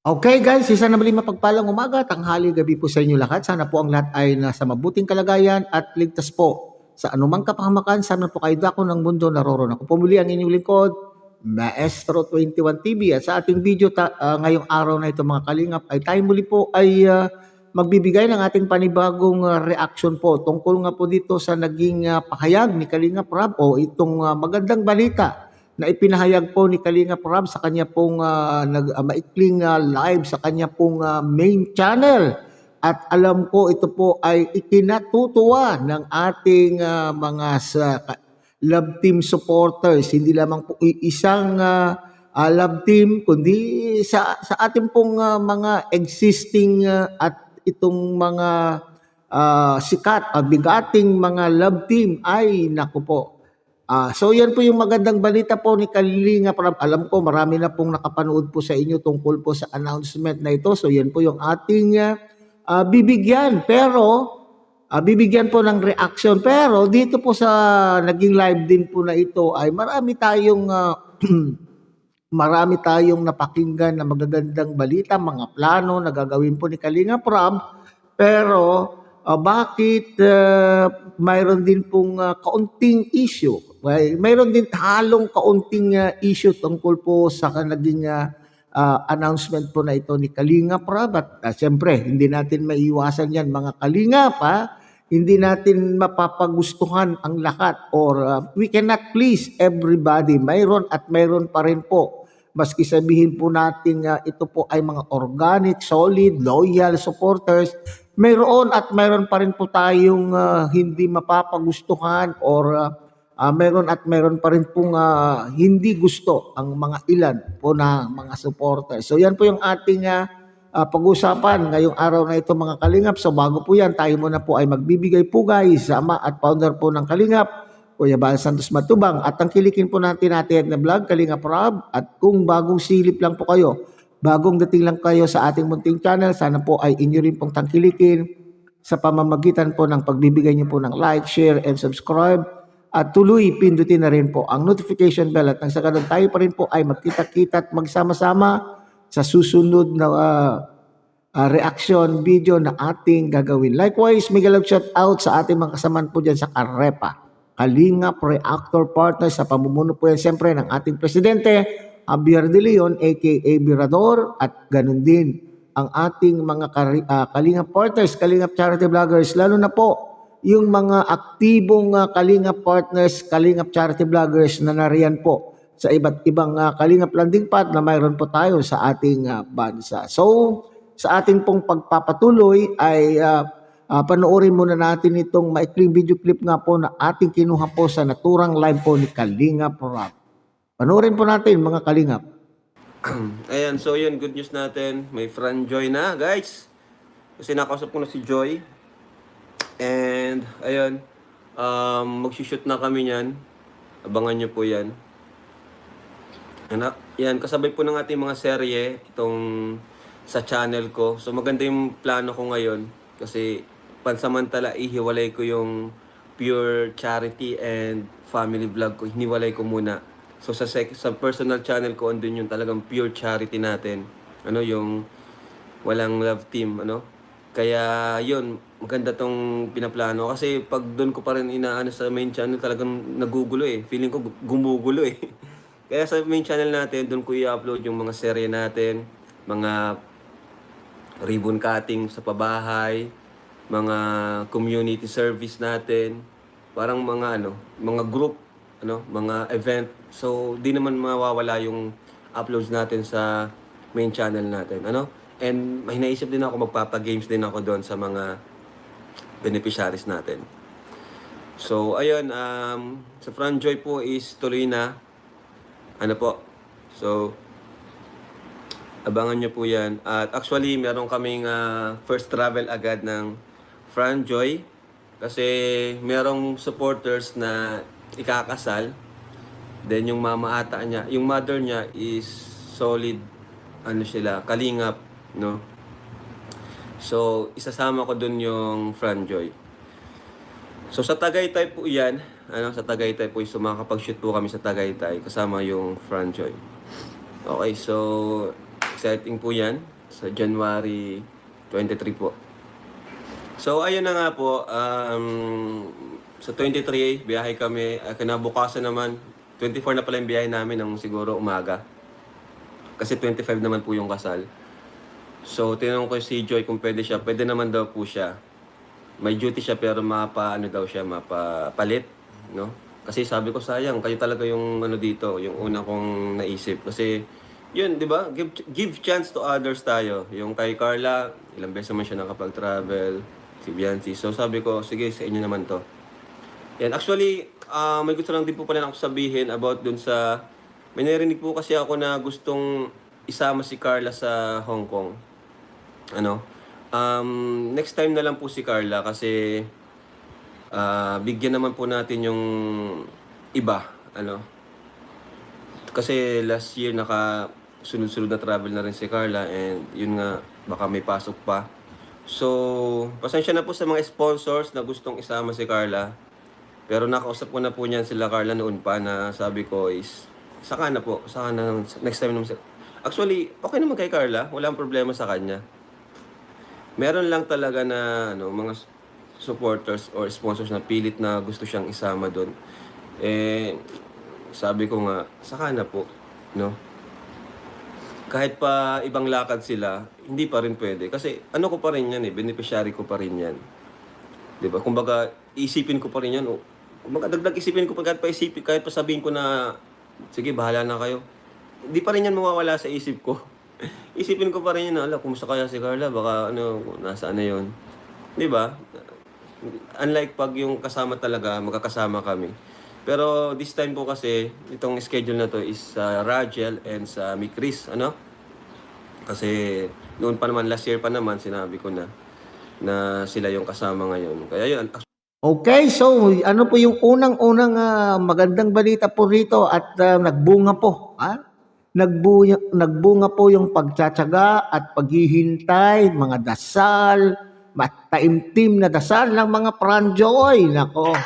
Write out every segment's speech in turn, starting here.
Okay guys, isa na muli mapagpalang umaga, tanghali, gabi po sa inyo lahat. Sana po ang lahat ay nasa mabuting kalagayan at ligtas po sa anumang kapahamakan. Sana po kayo dako ng mundo naroroon. Ako po muli ang inyong lingkod, Maestro 21 TV. At sa ating video ngayong araw na ito mga kalingap ay tayo muli po ay magbibigay ng ating panibagong reaction po tungkol nga po dito sa naging pahayag ni Kalingap Rob o itong magandang balita na ipinahayag po ni Kalingap Rob sa kanya pong maikling live sa kanya pong main channel. At alam ko ito po ay ikinatutuwa ng ating mga love team supporters. Hindi lamang po isang love team, kundi sa ating pong mga existing at itong mga sikat, bigating mga love team ay naku po. So yan po yung magandang balita po ni Kalingap Rob. Alam ko marami na pong nakapanood po sa inyo tungkol po sa announcement na ito. So yan po yung ating bibigyan. Pero bibigyan po ng reaction. Pero dito po sa naging live din po na ito ay marami tayong marami tayong napakinggan na magagandang balita, mga plano na gagawin po ni Kalingap Rob. Pero bakit mayroon din pong kaunting issue? Mayroon din halong kaunting issue tungkol po sa naging announcement po na ito ni Kalingap Rob. At siyempre, hindi natin maiiwasan yan mga Kalingap. Hindi natin mapapagustuhan ang lahat or we cannot please everybody. Mayroon at mayroon pa rin po. Maski sabihin po natin ito po ay mga organic, solid, loyal supporters, mayroon at mayroon pa rin po tayong hindi mapapagustuhan or mayroon at mayroon pa rin pong hindi gusto ang mga ilan po na mga supporters. So yan po yung ating pag-usapan ngayong araw na ito mga Kalingap. So bago po yan, tayo muna po ay magbibigay pugay sa ama at founder po ng Kalingap, Kuya Bal Santos Matubang, at tangkilikin po natin na vlog Kalingap Rob. At kung bagong silip lang po kayo, bagong dating lang kayo sa ating munting channel, sana po ay inyo rin pong tangkilikin sa pamamagitan po ng pagbibigay niyo po ng like, share, and subscribe. At tuloy, pindutin na rin po ang notification bell at nang sa ganun tayo pa rin po ay magkita-kita at magsama-sama sa susunod na reaction video na ating gagawin. Likewise, mega love shout out sa ating mga kasamaan po dyan sa Karepa, Kalingap Reactor Partners, sa pamumuno po yan siyempre ng ating presidente, Javier De Leon aka Virador, at ganun din ang ating mga Kalingap Partners, Kalingap Charity Vloggers, lalo na po yung mga aktibong Kalingap Partners, Kalingap Charity Vloggers na nariyan po sa iba't ibang Kalingap Landing Pad na mayroon po tayo sa ating bansa. So, sa ating pong pagpapatuloy ay panoorin muna natin itong maikling video clip nga po na ating kinuha po sa naturang live po ni Kalingap Rob. Panoorin po natin mga Kalingap. Ayan, so yun, good news natin. May friend Joy na, guys. Kasi nakausap ko na si Joy. And, ayun, mag-shoot na kami niyan. Abangan nyo po yan. Yan, kasabay po ng ating mga serye, itong sa channel ko. So, maganda yung plano ko ngayon. Kasi, pansamantala, ihiwalay ko yung pure charity and family vlog ko. Hiniwalay ko muna. So, sa personal channel ko, andun yung talagang pure charity natin. Ano, yung walang love team, ano. Kaya, yun, maganda tong pinaplano. Kasi, pag doon ko pa rin inaano sa main channel, talagang nagugulo eh. Feeling ko gumugulo eh. Kaya sa main channel natin, doon ko i-upload yung mga serye natin, mga ribbon cutting sa pabahay, mga community service natin, parang mga mga group, mga event. So, di naman mawawala yung uploads natin sa main channel natin, And may naisip din ako, magpapa-games din ako doon sa mga beneficiaries natin. So, ayun, sa Front Joy po is tuloy na. So, abangan nyo po yan. At actually, meron kaming first travel agad ng Front Joy. Kasi merong supporters na ikakasal. Then yung mama ata niya, yung mother niya is solid, Kalingap, no? So, isasama ko dun yung Front Joy. So, sa Tagaytay po yan, sa Tagaytay po, so makakapag-shoot po kami sa Tagaytay kasama yung Front Joy. Okay, so exciting po yan. sa January 23 po. So ayun na nga po, sa 23 biyahe kami, kinabukasan naman 24 na pala yung biyahe namin ng siguro umaga. Kasi 25 naman po yung kasal. So tinanong ko si Joy kung pwede siya, pwede naman daw po siya. May duty siya pero mapapalit, no? Kasi sabi ko sayang, kayo talaga yung dito, yung una kong naisip kasi yun, 'di ba? Give chance to others tayo. Yung kay Carla, ilang beses naman siya nakapag-travel, si Biancy. So sabi ko, sige, sa inyo naman 'to. Yan, actually, may gusto lang din po pala ako sabihin about dun sa may narinig po kasi ako na gustong isama si Carla sa Hong Kong. Next time na lang po si Carla kasi bigyan naman po natin yung iba, kasi last year sunod-sunod na travel na rin si Carla and yun nga, baka may pasok pa. So, pasensya na po sa mga sponsors na gustong isama si Carla. Pero nakausap ko na po niyan sila Carla noon pa na sabi ko is, saka na next time naman. Actually, okay naman kay Carla, walang problema sa kanya. Meron lang talaga na mga supporters or sponsors na pilit na gusto siyang isama doon. Sabi ko nga, saka na po, no? Kahit pa ibang lakad sila, hindi pa rin pwede. Kasi ko pa rin yan beneficiary ko pa rin yan. 'Di ba? Kumbaga, isipin ko pa rin yan. Kumbaga, dagdag isipin ko pa kahit pa sabihin ko na, sige, bahala na kayo. Hindi pa rin yan mawawala sa isip ko. Isipin ko pa rin yan, kumusta kaya si Carla? Baka nasaan na yun. 'Di ba? Unlike pag yung kasama talaga, magkakasama kami. Pero this time po kasi, itong schedule na to is sa Rajel and sa Mikris, Kasi noon pa naman, last year pa naman, sinabi ko na sila yung kasama ngayon. Kaya yun. Okay, so ano po yung unang-unang magandang balita po rito at nagbunga po, Nagbunga po yung pagtsatsaga at paghihintay, mga dasal, taimtim na dasal ng mga Pranjoy. Nako.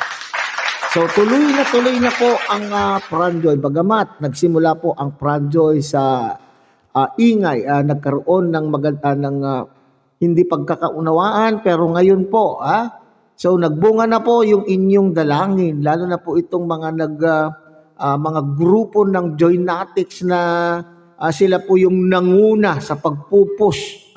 So tuloy na po ang Pranjoy. Bagamat nagsimula po ang Pranjoy sa ingay, nagkaroon ng hindi pagkakaunawaan, pero ngayon po, so nagbunga na po yung inyong dalangin, lalo na po itong mga grupo ng Joynatics na sila po yung nanguna sa pagpupus,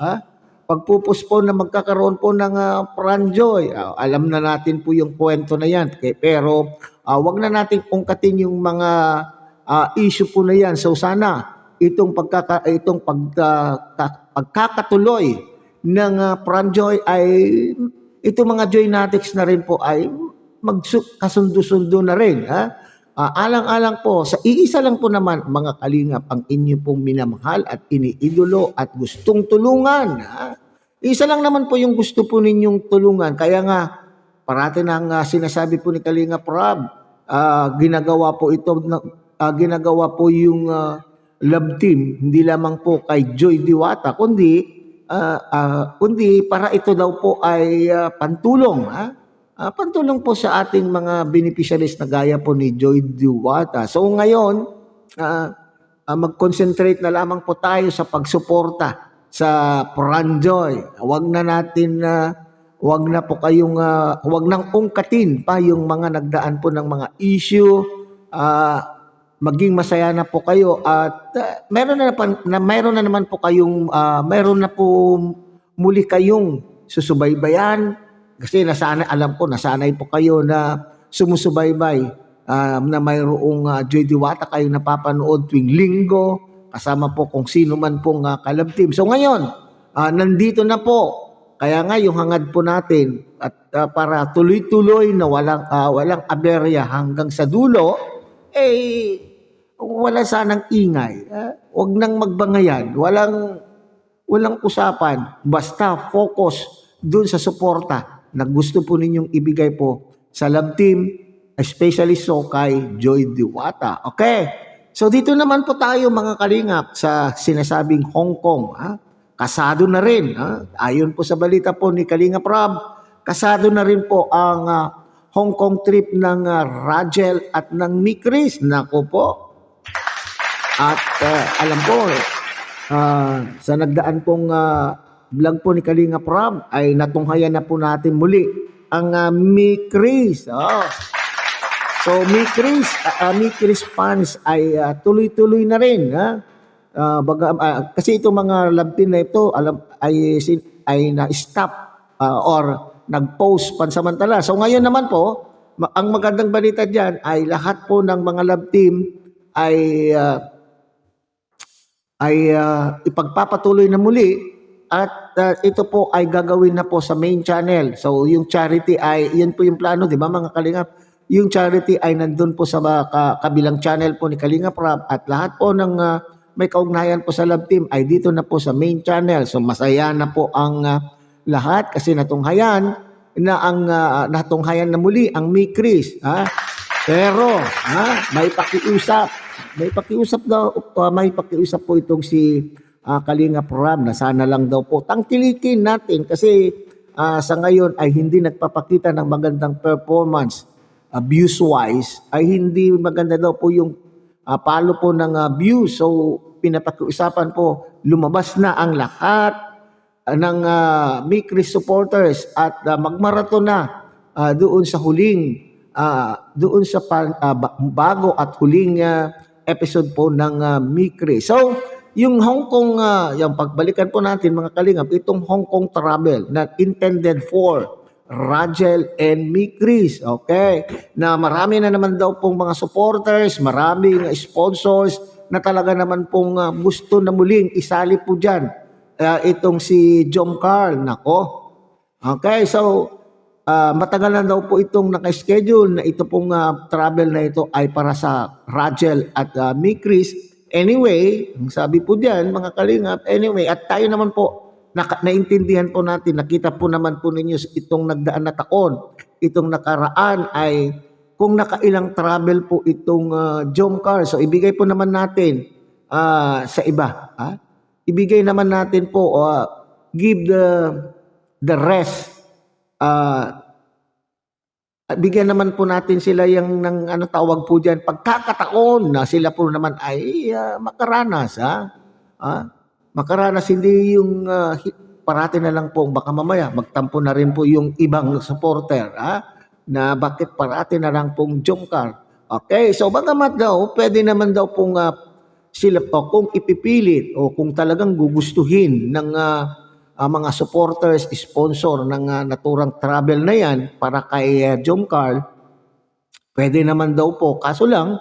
pagpupus po na magkakaroon po ng Pranjoy. Alam na natin po yung kwento na yan. Pero wag na natin ungkatin yung mga issue po na yan. So sana itong pagkakatuloy ng Pranjoy ay itong mga Joynatics na rin po ay magkasundo-sundo na rin. Alang-alang po, sa iisa lang po naman, mga kalingap, ang inyo pong minamahal at iniidolo at gustong tulungan. Isa lang naman po yung gusto po ninyong tulungan. Kaya nga, parati nang sinasabi po ni Kalingap Rob, ginagawa po yung love team, hindi lamang po kay Joy Diwata, kundi para ito daw po ay pantulong, pantulong po sa ating mga beneficiaries na gaya po ni Joy Diwata. So ngayon, mag-concentrate na lamang po tayo sa pagsuporta sa Pranjoy. Huwag nang ungkatin pa yung mga nagdaan po ng mga issue. Maging masaya na po kayo at meron na naman po kayong meron na po muli kayong susubaybayan. Kasi nasanay po kayo na sumusubaybay na mayroong Joy Diwata kayo napapanood tuwing linggo, kasama po kung sino man pong kalab team. So ngayon, nandito na po. Kaya nga yung hangad po natin at para tuloy-tuloy na walang aberya hanggang sa dulo, wala sanang ingay. Huwag nang magbangayan. Walang usapan. Basta focus dun sa suporta na gusto po ninyong ibigay po sa love team, especially so kay Joy Diwata. Okay? So dito naman po tayo mga kalingap sa sinasabing Hong Kong. Kasado na rin. Ayon po sa balita po ni Kalingap Rob, kasado na rin po ang Hong Kong trip ng Rajel at ng Mikris. Nako po. At alam po, Sa nagdaan pong vlog po ni Kalinga Prab ay natunghayan na po natin muli ang Mi Chris. So Mi Chris fans ay tuloy-tuloy na rin, kasi itong mga love team na ito ay na-stop or nag-post pansamantala. So ngayon naman po, ang magandang balita diyan ay lahat po ng mga love team ay ipagpapatuloy na muli at ito po ay gagawin na po sa main channel. So yung charity ay, yun po yung plano, di ba mga Kalingap? Yung charity ay nandun po sa kabilang channel po ni Kalingap Rob at lahat po ng may kaugnayan po sa love team ay dito na po sa main channel. So masaya na po ang lahat kasi natunghayan na muli ang Mi Chris. Pero may pakiusap po itong si Kalingap Rob na sana lang daw po tangkilikin natin kasi sa ngayon ay hindi nagpapakita ng magandang performance views-wise, ay hindi maganda daw po yung palo po ng views. So pinapakiusapan po, lumabas na ang lahat ng Mi Chris supporters at magmaraton na doon sa huling bago at huling episode po ng Mi Chris. So yung Hong Kong, yung pagbalikan po natin mga Kalingap, itong Hong Kong travel na intended for Rajel and Mi Chris, okay? Na marami na naman daw pong mga supporters, maraming sponsors na talaga naman pong gusto na muling isali po dyan. Itong si Jom Carl, nako. Okay, so matagal na daw po itong naka-schedule na ito pong travel na ito ay para sa Rajel at Mi Chris. Anyway, ang sabi po diyan mga Kalingap, anyway, at tayo naman po, naintindihan po natin, nakita po naman po ninyo itong nagdaan na taon, itong nakaraan ay kung nakailang travel po itong Jom Carl. So ibigay po naman natin sa iba. Ibigay naman natin po, give the rest. Bigyan naman po natin sila yung ng ano tawag po diyan, pagkakataon na sila po naman ay makaranas. Makaranas, hindi yung parati na lang po, baka mamaya magtampo na rin po yung ibang supporter na bakit parati na lang pong Jomcar. Okay, so bagamat daw, pwede naman daw pong sila po kung ipipilit o kung talagang gugustuhin ng mga supporters, sponsor ng naturang travel na yan para kay Jomcar, pwede naman daw po. Kaso lang,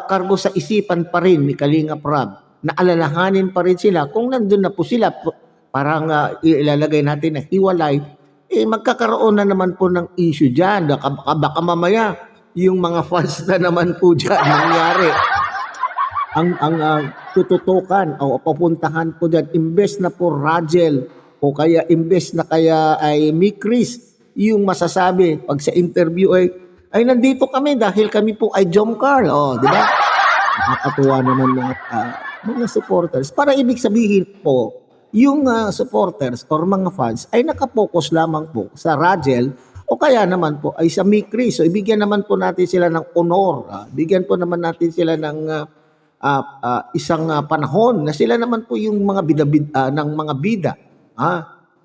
kargo sa isipan pa rin ni Kalingap Rob na alalahanin pa rin sila kung nandun na po sila, parang ilalagay natin na hiwalay, magkakaroon na naman po ng issue dyan. Baka mamaya yung mga fans na naman po dyan nangyari. Ang tututukan o papuntahan po dyan, imbes na po Rajel o kaya imbes na kaya ay Mi Chris, yung masasabi pag sa interview ay nandito kami dahil kami po ay Jomcar. Di ba? Nakakatuwa naman mga supporters. Para ibig sabihin po, yung supporters or mga fans ay nakapokus lamang po sa Rajel o kaya naman po ay sa Mi Chris. So ibigyan naman po natin sila ng honor. Bigyan po naman natin sila ng isang panahon na sila naman po yung mga ng mga bida.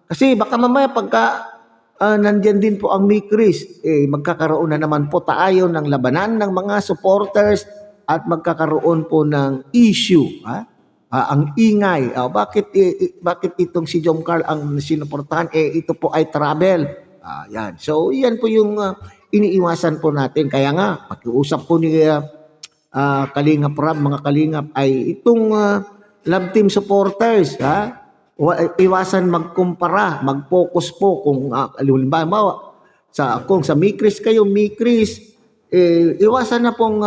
Kasi baka mamaya pagka nandyan din po ang Mi Chris, magkakaroon na naman po tayo ng labanan ng mga supporters at magkakaroon po ng issue. Ang ingay. Bakit itong si Jomcar ang sinuportahan? Ito po ay travel. Yan. So yan po yung iniiwasan po natin. Kaya nga, pakiusap po ni Kalingap Rob, mga Kalingap, ay itong love team supporters, iwasan magkumpara, mag-focus po kung halimbawa kung sa Mi Chris kayo, Mi Chris, iwasan na pong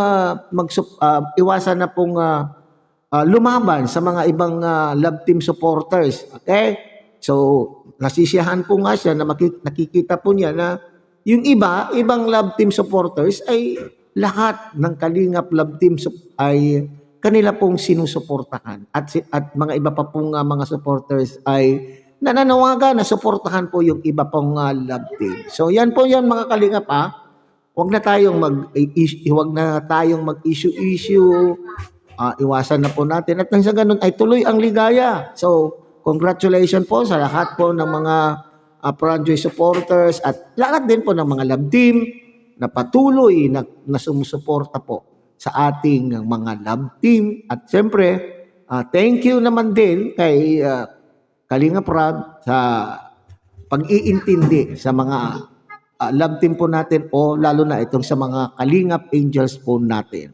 lumaban sa mga ibang love team supporters. Okay? So nasisiyahan po nga siya na nakikita po niya na yung ibang love team supporters ay lahat ng Kalingap love team ay kanila pong sinusuportahan at mga iba pa pong mga supporters ay nananawagan na suportahan po yung iba pong love team. So yan po yan mga Kalingap. Huwag na tayong mag-issue iwasan na po natin at nang sa ganun ay tuloy ang ligaya. So, congratulations po sa lahat po ng mga Franjoy supporters at lahat din po ng mga love team na patuloy na sumusuporta po sa ating mga love team. At siyempre, thank you naman din kay Kalinga Prab sa pag-iintindi sa mga love team po natin o lalo na itong sa mga Kalingap Angels po natin.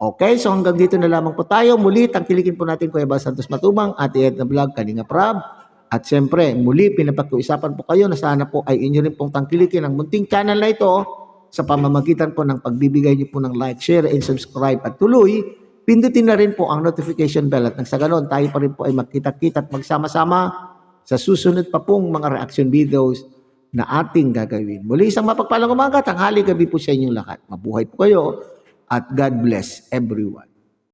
Okay, so hanggang dito na lamang po tayo. Muli, tangkilikin po natin Kuya Bal Santos Matubang, Ate Edna Vlog, Kalinga Prab. At siyempre, muli, pinapag-usapan po kayo na sana po ay inyo rin pong tangkilikin ang munting channel na ito sa pamamagitan po ng pagbibigay niyo po ng like, share, and subscribe. At tuloy, pindutin na rin po ang notification bell at nang sa ganon, tayo pa rin po ay magkita-kita at magsama-sama sa susunod pa pong mga reaction videos na ating gagawin. Muli, isang mapagpalang umaga, tanghali, gabi po sa inyong lahat. Mabuhay po kayo at God bless everyone.